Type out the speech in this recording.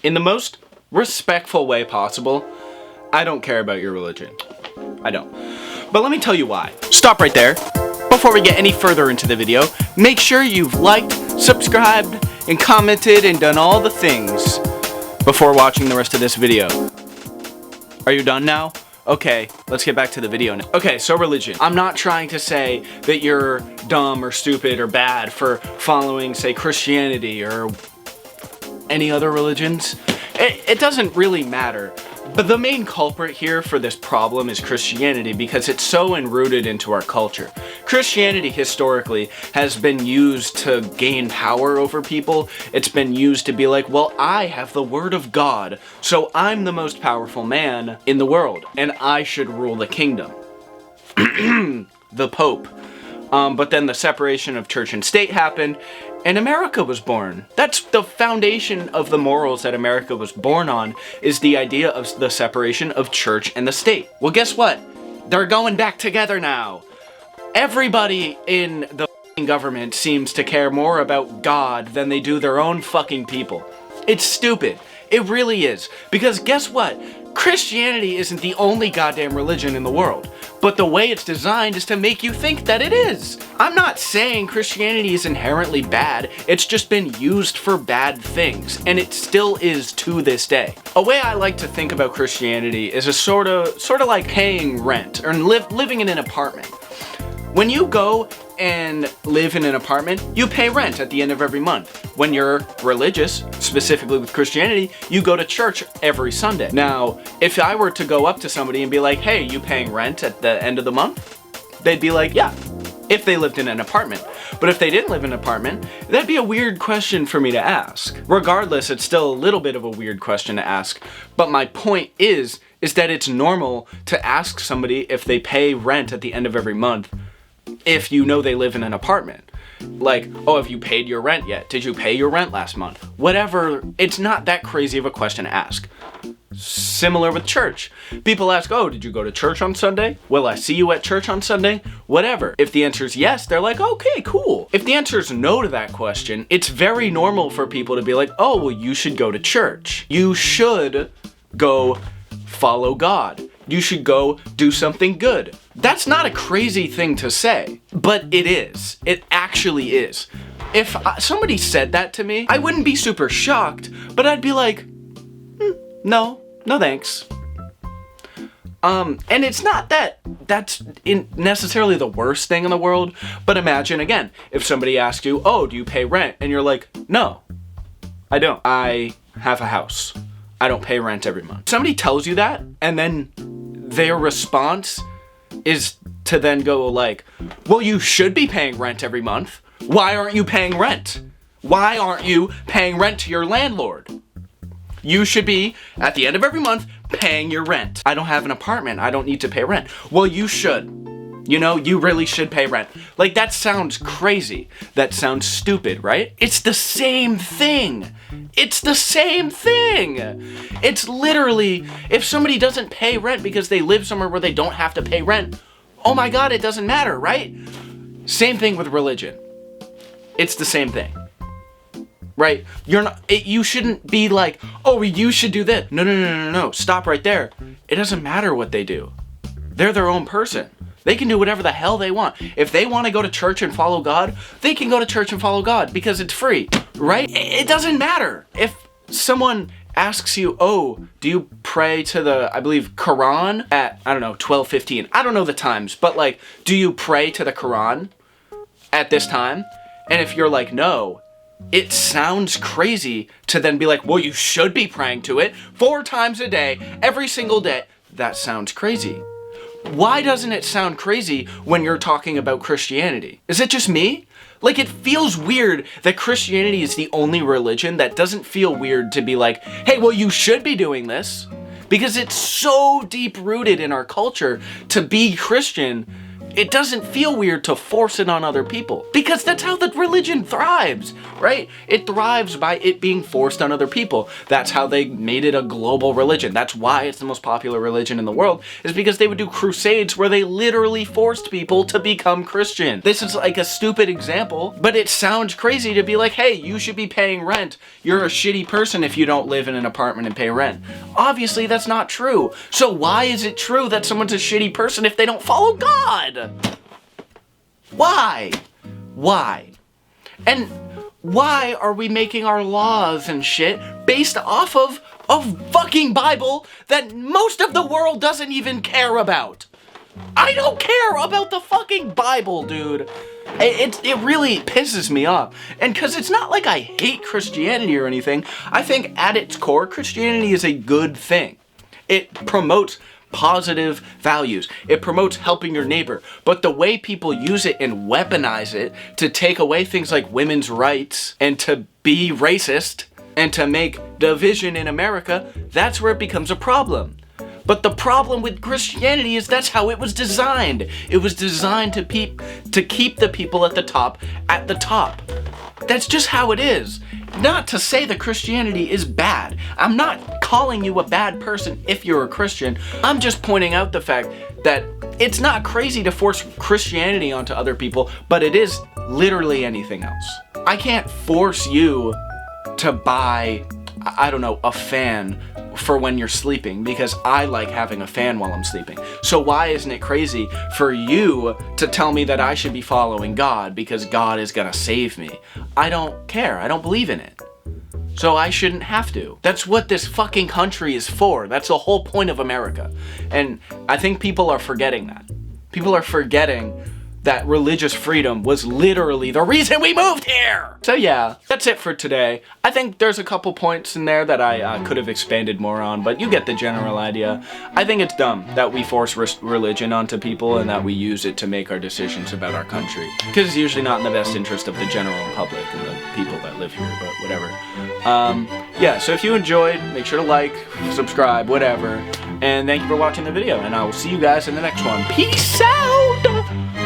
in the most respectful way possible, I don't care about your religion. I don't. But let me tell you why. Stop right there. Before we get any further into the video, make sure you've liked, subscribed, and commented and done all the things before watching the rest of this video. Are you done now? Okay, let's get back to the video now. Okay, so religion. I'm not trying to say that you're dumb or stupid or bad for following, say, Christianity or any other religions. It doesn't really matter. But the main culprit here for this problem is Christianity, because it's so enrooted into our culture. Christianity historically has been used to gain power over people. It's been used to be like, well, I have the word of God, so I'm the most powerful man in the world, and I should rule the kingdom. The Pope. But then the separation of church and state happened, and America was born. That's the foundation of the morals that America was born on, is the idea of the separation of church and the state. Well, guess what? They're going back together now. Everybody in the government seems to care more about God than they do their own fucking people. It's stupid. It really is. Because guess what? Christianity isn't the only goddamn religion in the world, but the way it's designed is to make you think that it is. I'm not saying Christianity is inherently bad, it's just been used for bad things, and it still is to this day. A way I like to think about Christianity is a sort of like paying rent, or living in an apartment. When you go and live in an apartment, you pay rent at the end of every month. When you're religious, specifically with Christianity, you go to church every Sunday. Now, if I were to go up to somebody and be like, hey, you paying rent at the end of the month? They'd be like, yeah, if they lived in an apartment. But if they didn't live in an apartment, that'd be a weird question for me to ask. Regardless, it's still a little bit of a weird question to ask. But my point is that it's normal to ask somebody if they pay rent at the end of every month if you know they live in an apartment. Like, oh, have you paid your rent yet? Did you pay your rent last month? Whatever, it's not that crazy of a question to ask. Similar with church. People ask, oh, did you go to church on Sunday? Will I see you at church on Sunday? Whatever. If the answer is yes, they're like, okay, cool. If the answer is no to that question, it's very normal for people to be like, oh, well, you should go to church. You should go follow God. You should go do something good. That's not a crazy thing to say, but it is. It actually is. If somebody said that to me, I wouldn't be super shocked, but I'd be like, no thanks. And it's not that that's necessarily the worst thing in the world, but imagine again, if somebody asked you, oh, do you pay rent? And you're like, no, I don't. I have a house. I don't pay rent every month. Somebody tells you that, and then their response is to then go like, well, you should be paying rent every month. Why aren't you paying rent? Why aren't you paying rent to your landlord? You should be, at the end of every month, paying your rent. I don't have an apartment. I don't need to pay rent. Well, you should. You know, you really should pay rent. Like, that sounds crazy. That sounds stupid, right? It's the same thing. It's the same thing. It's literally, if somebody doesn't pay rent because they live somewhere where they don't have to pay rent, oh my God, it doesn't matter, right? Same thing with religion. It's the same thing. Right? You shouldn't be like, oh, you should do this. No. Stop right there. It doesn't matter what they do. They're their own person. They can do whatever the hell they want. If they want to go to church and follow God, they can go to church and follow God because it's free, right? It doesn't matter. If someone asks you, oh, do you pray to the, I believe, Quran at, 12:15. I don't know the times, but like, do you pray to the Quran at this time? And if you're like, no, it sounds crazy to then be like, well, you should be praying to it 4 times a day, every single day. That sounds crazy. Why doesn't it sound crazy when you're talking about Christianity? Is it just me? Like, it feels weird that Christianity is the only religion that doesn't feel weird to be like, hey, well, you should be doing this. Because it's so deep rooted in our culture to be Christian it doesn't feel weird to force it on other people, because that's how the religion thrives, right? It thrives by it being forced on other people. That's how they made it a global religion. That's why it's the most popular religion in the world, is because they would do crusades where they literally forced people to become Christian. This is like a stupid example, but it sounds crazy to be like, hey, you should be paying rent. You're a shitty person if you don't live in an apartment and pay rent. Obviously, that's not true. So why is it true that someone's a shitty person if they don't follow God? Why? Why? And why are we making our laws and shit based off of a fucking Bible that most of the world doesn't even care about? I don't care about the fucking Bible, dude. It really pisses me off. And because it's not like I hate Christianity or anything, I think at its core, Christianity is a good thing. It promotes positive values. It promotes helping your neighbor. But the way people use it and weaponize it to take away things like women's rights and to be racist and to make division in America, that's where it becomes a problem. But the problem with Christianity is that's how it was designed. It was designed to keep the people at the top. That's just how it is. Not to say that Christianity is bad. I'm not calling you a bad person if you're a Christian. I'm just pointing out the fact that it's not crazy to force Christianity onto other people, but it is literally anything else. I can't force you to buy, I don't know, a fan for when you're sleeping, because I like having a fan while I'm sleeping. So why isn't it crazy for you to tell me that I should be following God because God is gonna save me? I don't care. I don't believe in it. So I shouldn't have to. That's what this fucking country is for. That's the whole point of America. And I think people are forgetting that. People are forgetting that religious freedom was literally the reason we moved here. So yeah, that's it for today. I think there's a couple points in there that I could have expanded more on, but you get the general idea. I think it's dumb that we force religion onto people and that we use it to make our decisions about our country, because it's usually not in the best interest of the general public and the people that live here, but whatever. Yeah, so if you enjoyed, make sure to like, subscribe, whatever, and thank you for watching the video, and I will see you guys in the next one. Peace out!